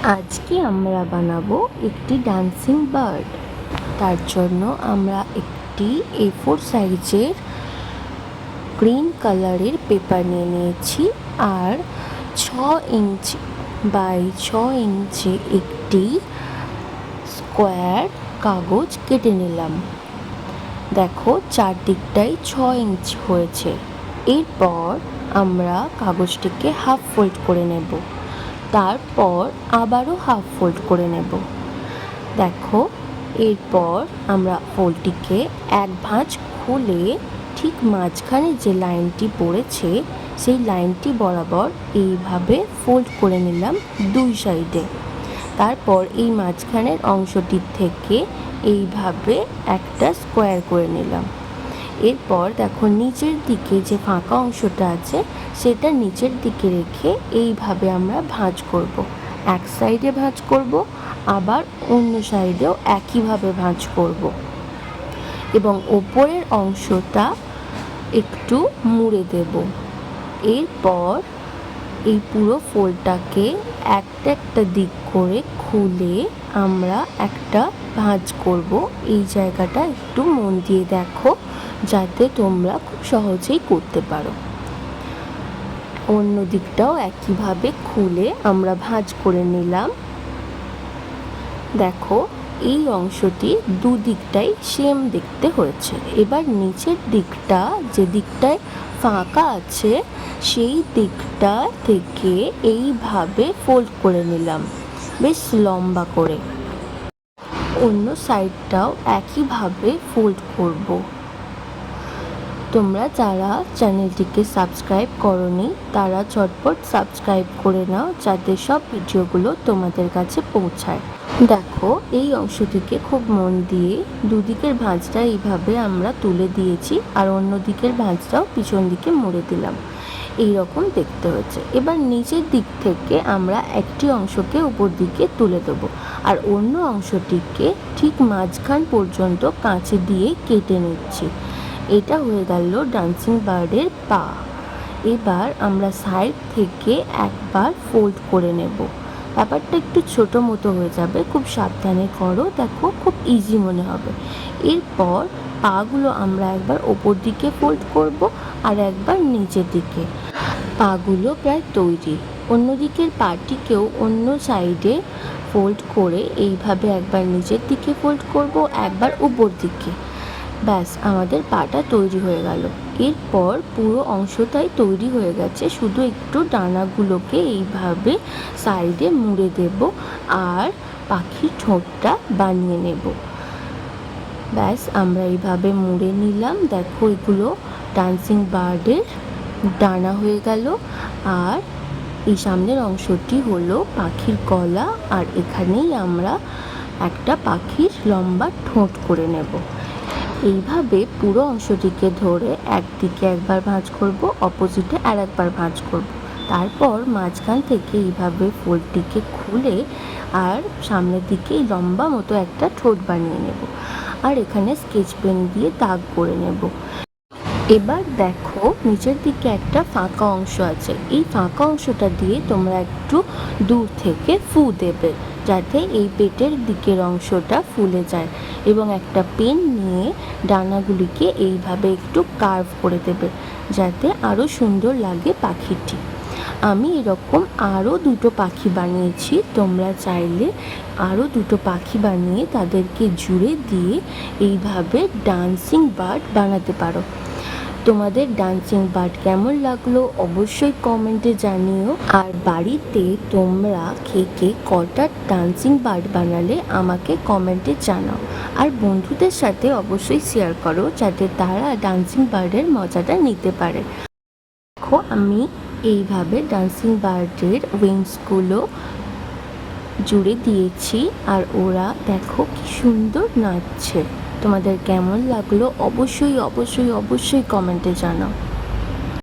আজকে আমরা বানাবো একটি ডান্সিং বার্ড। তার জন্য আমরা একটি A4 সাইজের গ্রিন কালারের পেপার নিয়ে নিয়েছি আর 6 ইঞ্চি বাই 6 ইঞ্চি একটি স্কোয়ার কাগজ কেটে নিলাম। দেখো চারদিকটাই 6 ইঞ্চি হয়েছে। এরপর আমরা কাগজটিকে হাফ ফোল্ড করে নেব, তারপর আবারও হাফ ফোল্ড করে নেব। দেখো এরপর আমরা ফোল্ডটিকে এক ভাঁজ খুলে ঠিক মাঝখানে যে লাইনটি পড়েছে সেই লাইনটি বরাবর এইভাবে ফোল্ড করে নিলাম দুই সাইডে। তারপর এই মাঝখানের অংশটির থেকে এইভাবে একটা স্কোয়ার করে নিলাম। এরপর দেখো নিচের দিকে যে ফাঁকা অংশটা আছে সেটা নিচের দিকে রেখে এইভাবে আমরা ভাঁজ করব। এক সাইডে ভাঁজ করব, আবার অন্য সাইডেও একইভাবে ভাঁজ করব এবং ওপরের অংশটা একটু মুড়ে দেব। এরপর এই পুরো ফোল্ডটাকে একটা একটা দিক করে খুলে আমরা একটা ভাঁজ করব। এই জায়গাটা একটু মন দিয়ে দেখো যাতে তোমরা খুব সহজেই করতে পারো। অন্য দিকটাও একইভাবে খুলে আমরা ভাঁজ করে নিলাম। দেখো এই অংশটি দুদিকটাই সেম দেখতে হয়েছে। এবার নিচের দিকটা যে দিকটায় ফাঁকা আছে সেই দিকটা থেকে এইভাবে ফোল্ড করে নিলাম বেশ লম্বা করে। অন্য সাইডটাও একইভাবে ফোল্ড করব। তোমরা যারা চ্যানেলটিকে সাবস্ক্রাইব করোনি তারা ঝটপট সাবস্ক্রাইব করে নাও যাতে সব ভিডিওগুলো তোমাদের কাছে পৌঁছায়। দেখো এই অংশটিকে খুব মন দিয়ে দুদিকের ভাঁজটা এইভাবে আমরা তুলে দিয়েছি আর অন্য দিকের ভাঁজটাও পিছন দিকে মুড়ে দিলাম। এই রকম দেখতে হচ্ছে। এবার নিচের দিক থেকে আমরা একটি অংশকে উপর দিকে তুলে দেবো আর অন্য অংশটিকে ঠিক মাঝখান পর্যন্ত কাঁচি দিয়ে কেটে নিচ্ছি। এটা হয়ে গেল ডান্সিং বার্ডের পা। এবার আমরা সাইড থেকে একবার ফোল্ড করে নেব। ব্যাপারটা একটু ছোটো মতো হয়ে যাবে, খুব সাবধানে করো, দেখো খুব ইজি মনে হবে। এরপর পাগুলো আমরা একবার ওপর দিকে ফোল্ড করব আর একবার নিচের দিকে। পাগুলো প্রায় তৈরি। অন্য দিকের পাটিকেও অন্য সাইডে ফোল্ড করে এইভাবে একবার নিচের দিকে ফোল্ড করব, একবার উপর দিকে। ব্যাস আমাদের পাটা তৈরি হয়ে গেল। এরপর পুরো অংশটাই তৈরি হয়ে গেছে, শুধু একটু ডানাগুলোকে এইভাবে সাইডে মুড়ে দেব আর পাখির ঠোঁটটা বানিয়ে নেব। ব্যাস আমরা এইভাবে মুড়ে নিলাম। দেখো এগুলো ডান্সিং বার্ডের ডানা হয়ে গেল। আর এই সামনের অংশটি হলো পাখির গলা আর এখানেই আমরা একটা পাখির লম্বা ঠোঁট করে নেব। এইভাবে পুরো অংশটিকে ধরে একদিকে একবার ভাঁজ করব, অপোজিটে আর একবার ভাঁজ করব। তারপর মাঝখান থেকে এইভাবে ফোল্ডটিকে খুলে আর সামনের দিকে লম্বা মতো একটা ঠোঁট বানিয়ে নেব আর এখানে স্কেচ পেন দিয়ে দাগ করে নেব। এবার দেখো নিচের দিকে একটা ফাঁকা অংশ আছে। এই ফাঁকা অংশটা দিয়ে তোমরা একটু দূর থেকে ফু দেবে যাতে এই পেটের দিকের অংশটা ফুলে যায় এবং একটা পেন নিয়ে ডানাগুলিকে এইভাবে একটু কার্ভ করে দেবে যাতে আরও সুন্দর লাগে পাখিটি। আমি এরকম আরও দুটো পাখি বানিয়েছি। তোমরা চাইলে আরও দুটো পাখি বানিয়ে তাদেরকে জুড়ে দিয়ে এইভাবে ডান্সিং বার্ড বানাতে পারো। তোমাদের ডান্সিং বার্ড কেমন লাগলো অবশ্যই কমেন্টে জানিও। আর বাড়িতে তোমরা কে কটা ডান্সিং বার্ড বানালে আমাকে কমেন্টে জানাও। আর বন্ধুদের সাথে অবশ্যই শেয়ার করো যাতে তারা ডান্সিং বার্ডের মজাটা নিতে পারে। দেখো আমি এইভাবে ডান্সিং বার্ডের উইংসগুলো জুড়ে দিয়েছি আর ওরা দেখো কি সুন্দর নাচছে। তোমাদের কেমন লাগলো অবশ্যই অবশ্যই অবশ্যই কমেন্টে জানাও।